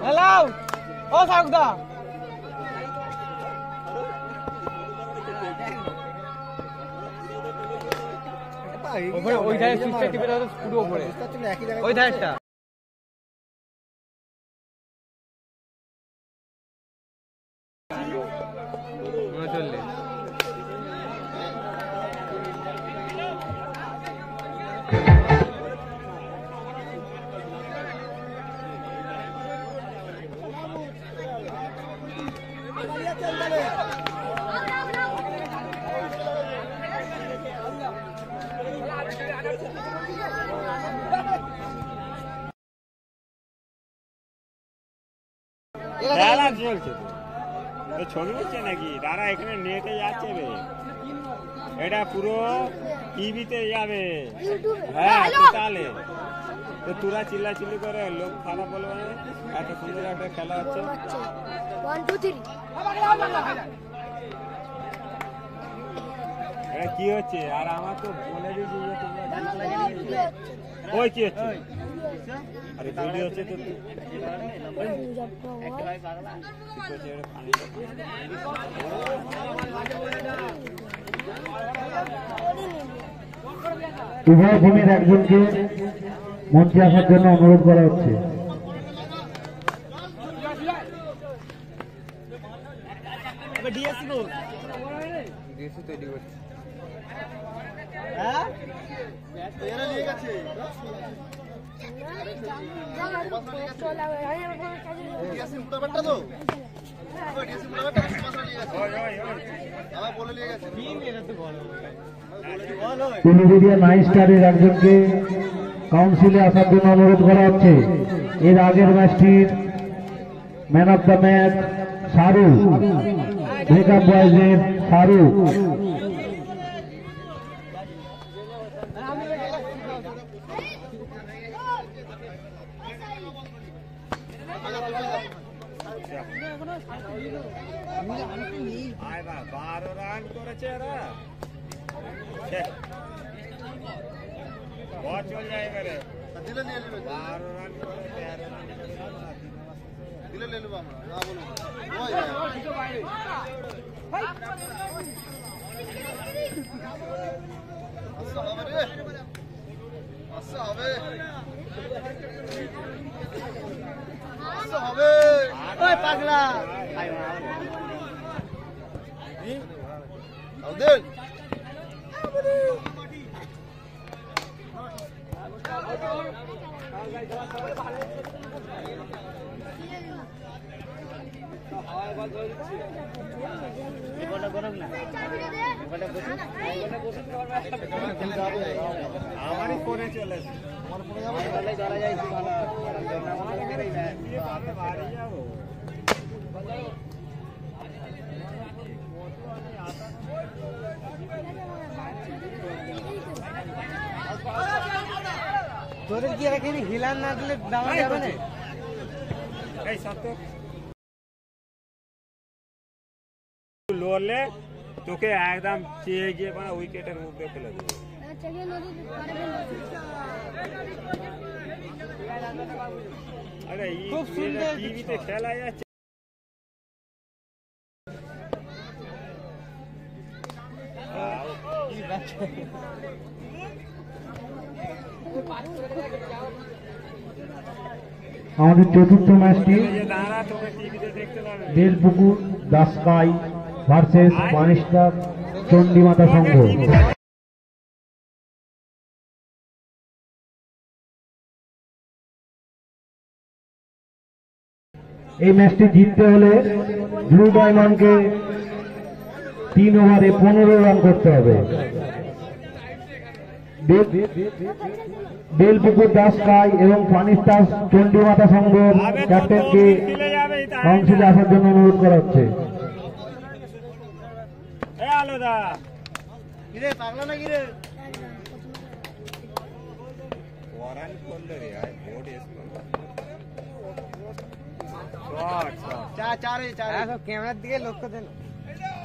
Hello ও সাউদা ওই ধারে সুইচটা টিপে দাও পুরো উপরে ওই ধারেটা চললে খেলা চলছে তো ছবি হচ্ছে নাকি তারা এখানে নেটে যাচ্ছে রে এটা পুরো টিভিতে যাবে হ্যাঁ তাহলে তো তোরা চিল্লাচিল্লি করে লোক খারাপ বলবে না এত সুন্দর একটা খেলা হচ্ছে 1 2 3 এটা কি হচ্ছে আর আমার তো বলে দিয়েছি যে তোমরা ওই কি হচ্ছে আরে ভিডিও হচ্ছে তো উভয় টিমের একজনকে মঞ্চে আসার জন্য অনুরোধ করা হচ্ছে। টুলুবেড়িয়া নাইন স্টারের একজনকে কাউন্সিলে আসার জন্য অনুরোধ করা হচ্ছে। এর আগের ম্যাচটির man of the match Shahrukh, breakup বয়েজের শাহরুখ। বারো রান করেছে এরা बहुत चल जाएगा रे दिले ले ले 12 रन করে 13 রান দিলে ले लेबো আমরা না বলবো ওই আচ্ছা হবে রে আচ্ছা হবে আচ্ছা হবে ওই পাগলা এই আউদেল আমারই ফোনে চলে তোদের কি এখানে হিলান না দিলে দাম যাবে না এই সত্য লোলে তোকে একদম চেয়ে গিয়ে মানে উইকেটের মধ্যে ফেলে দেবে আরে খুব সুন্দর টিভিতে খেলা যাচ্ছে আমাদের চতুর্থ ম্যাচটি বেলপুকুর দাসকাই ভার্সেস মানিস্টার চণ্ডীমাতা সংঘ। এই ম্যাচটি জিততে হলে ব্লু ডায়মন্ডকে 3 ওভারে 15 রান করতে হবে। বেলপুকুর দাসকাই এবং মানিস্টার চণ্ডীমাতা সংঘের ক্যাপ্টেনকে কাউন্সিলে আসার জন্য অনুরোধ করা হচ্ছে। পাগলা নাকি রে ওয়ারান করলে রে আই বোর্ড ক্যামেরার দিকে লক্ষ্য দেন।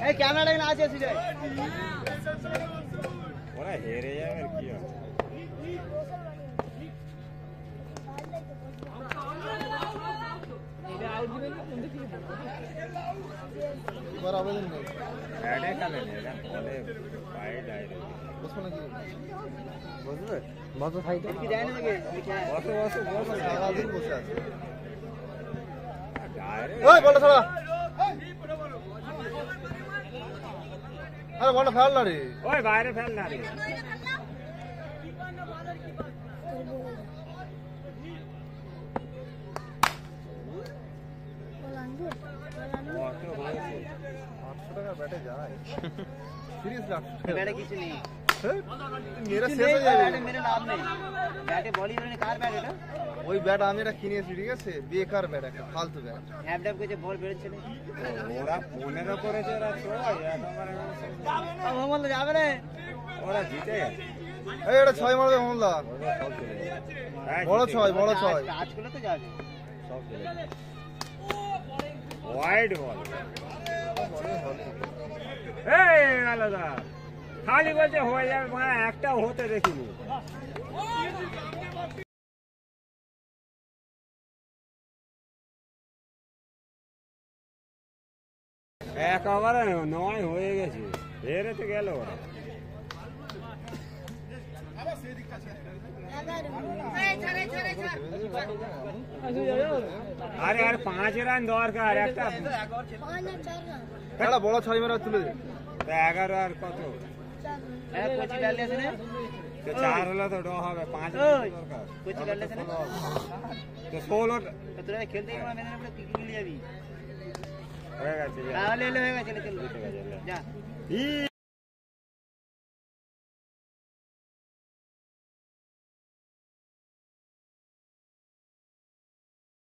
এই ক্যামেরাটা এখানে আছে সিধে ওরা হেরে যাবে আর কি হবে এবার আবেদন নেই ব্যাটে খেলে না এরা বলে পায়ে ডাইরেক্ট বসো নাকি বুঝলে মতো খাইতে কি যায় না নাকি বসে বসে বসে সারাদিন বসে আছে ডাইরেক্ট ওই বলটা ছাড়া আরে বলটা ফেল না রে ওই বাইরে ফেল না রে কত হয়েছে 800 টাকা ব্যাটে যায় সিরিয়াসলি 800 টাকা ব্যাটে কিছু নেই মেরে শেষ হয়ে যাবে ব্যাটে মেরে লাভ নেই ব্যাটে বলি মানে কার ব্যাট এটা ওই ব্যাট আমি এটা কিনেছি ঠিক আছে বেকার ব্যাট একটা ফালতু ব্যাট হ্যাপ ড্যাপ করে বল বেরোচ্ছে না ওরা 15 করেছে ওরা 6 একেবারে মোহাম্মদ যাবে রে ওরা জিতে গেছে এই এটা 6 মারবে মোল্লা হ্যাঁ, বড় জিতে 6 বড় 6 আজ করলে তো যাবে সব চলে গেছে। ওয়াইড বল এই আলাদা খালি বলছে হয়ে যাবে মানে একটা হতে দেখিনি একেবারে 9 হয়ে গেছে হেরে তো গেল ওরা আরে আর 5 রান দরকার একটা একটা বড় 6 মেরে তুলে দে 11 আর কত কোচি ডালে আছে না তো 4 হলে তো ড্র হবে 5 ওই। দরকার কোচি ডালে আছে না তো 16 তো তোরা খেলতে গিয়ে মেনে নেবে কি কি নিয়ে যাবি হয়ে গেছে তাহলে এলে হয়ে গেছে চল জিতে গেছে যা ই